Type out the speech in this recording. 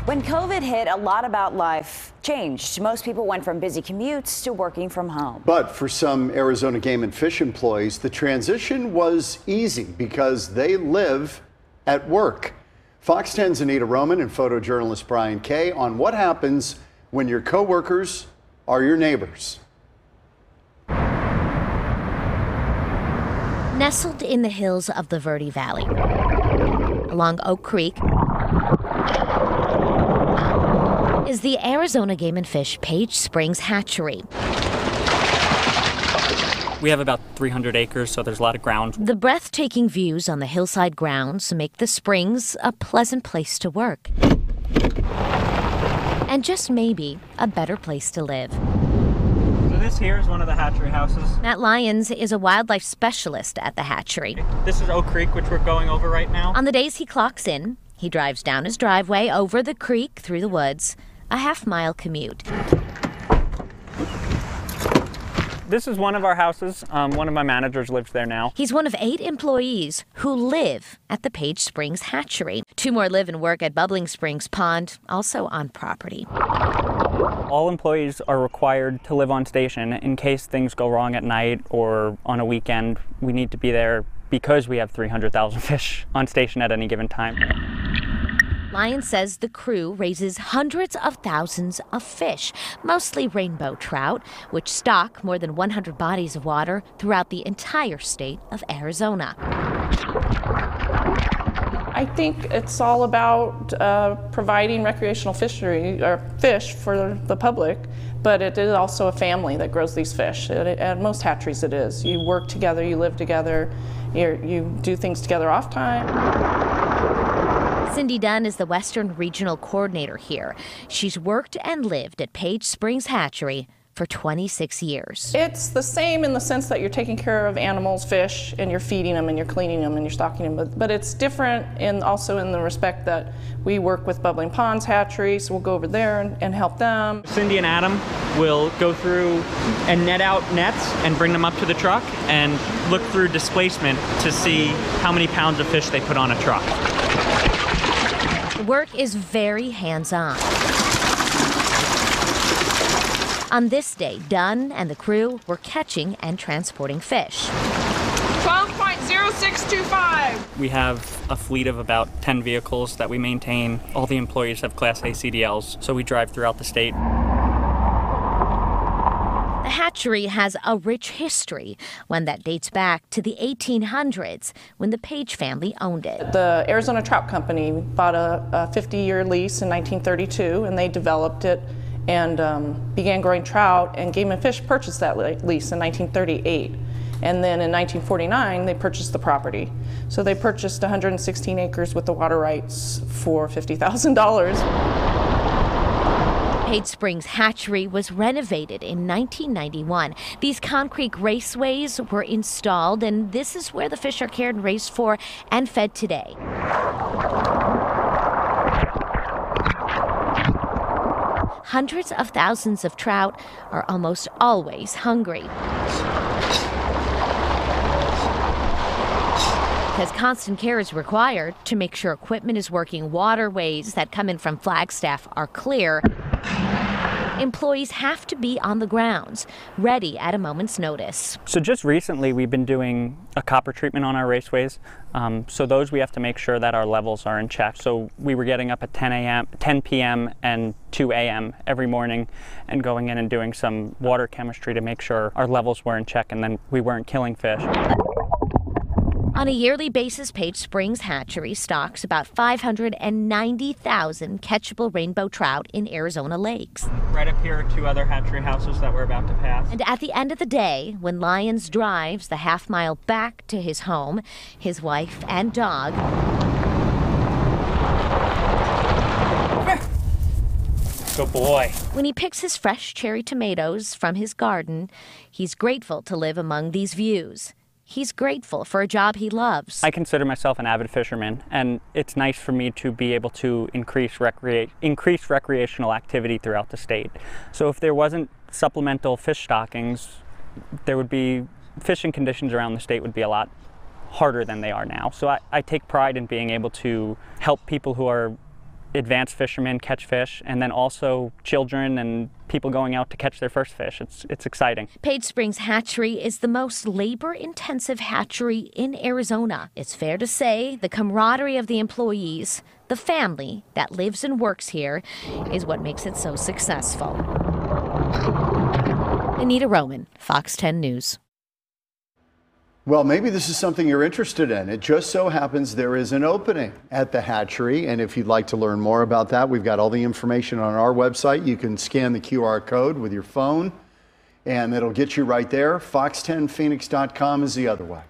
When COVID hit, a lot about life changed. Most people went from busy commutes to working from home. But for some Arizona Game and Fish employees, the transition was easy because they live at work. Fox 10's Anita Roman and photojournalist Brian Kay on what happens when your coworkers are your neighbors. Nestled in the hills of the Verde Valley, along Oak Creek, is the Arizona Game and Fish Page Springs Hatchery. We have about 300 acres, so there's a lot of ground. The breathtaking views on the hillside grounds make the springs a pleasant place to work. And just maybe a better place to live. So this here is one of the hatchery houses. Matt Lyons is a wildlife specialist at the hatchery. This is Oak Creek, which we're going over right now. On the days he clocks in, he drives down his driveway over the creek through the woods, a half-mile commute. This is one of our houses. One of my managers lives there now. He's one of 8 employees who live at the Page Springs Hatchery. 2 more live and work at Bubbling Springs Pond, also on property. All employees are required to live on station in case things go wrong at night or on a weekend. We need to be there because we have 300,000 fish on station at any given time. Lyons says the crew raises hundreds of thousands of fish, mostly rainbow trout, which stock more than 100 bodies of water throughout the entire state of Arizona. I think it's all about providing recreational fishery or fish for the public, but it is also a family that grows these fish. At most hatcheries it is. You work together, you live together, you do things together off time. Cindy Dunn is the Western Regional Coordinator here. She's worked and lived at Page Springs Hatchery for 26 years. It's the same in the sense that you're taking care of animals, fish, and you're feeding them and you're cleaning them and you're stocking them. But it's different also in the respect that we work with Bubbling Ponds Hatchery, so we'll go over there and help them. Cindy and Adam will go through and net out nets and bring them up to the truck and look through displacement to see how many pounds of fish they put on a truck. The work is very hands-on. On this day, Dunn and the crew were catching and transporting fish. 12.0625. We have a fleet of about 10 vehicles that we maintain. All the employees have Class A CDLs, so we drive throughout the state. The hatchery has a rich history, one that dates back to the 1800s when the Page family owned it. The Arizona Trout Company bought a 50-year lease in 1932, and they developed it and began growing trout, and Game and Fish purchased that lease in 1938. And then in 1949, they purchased the property. So they purchased 116 acres with the water rights for $50,000. Page Springs Hatchery was renovated in 1991. These concrete raceways were installed, and this is where the fish are cared and raised for and fed today. Hundreds of thousands of trout are almost always hungry. Because constant care is required to make sure equipment is working, waterways that come in from Flagstaff are clear. Employees have to be on the grounds, ready at a moment's notice. So just recently we've been doing a copper treatment on our raceways. So those we have to make sure that our levels are in check. So we were getting up at 10 p.m. and 2 a.m. every morning and going in and doing some water chemistry to make sure our levels were in check and then we weren't killing fish. On a yearly basis, Page Springs Hatchery stocks about 590,000 catchable rainbow trout in Arizona lakes. Right up here are 2 other hatchery houses that we're about to pass. And at the end of the day, when Lyons drives the half-mile back to his home, his wife and dog Good boy. When he picks his fresh cherry tomatoes from his garden, he's grateful to live among these views. He's grateful for a job he loves. I consider myself an avid fisherman, and it's nice for me to be able to increase recreational activity throughout the state. So if there wasn't supplemental fish stockings, there would be fishing conditions around the state would be a lot harder than they are now. So I take pride in being able to help people who are advanced fishermen catch fish, and then also children and people going out to catch their first fish. It's exciting. Page Springs Hatchery is the most labor-intensive hatchery in Arizona. It's fair to say the camaraderie of the employees, the family that lives and works here, is what makes it so successful. Anita Roman, Fox 10 News. Well, maybe this is something you're interested in. It just so happens there is an opening at the hatchery, and if you'd like to learn more about that, we've got all the information on our website. You can scan the QR code with your phone, and it'll get you right there. Fox10Phoenix.com is the other way.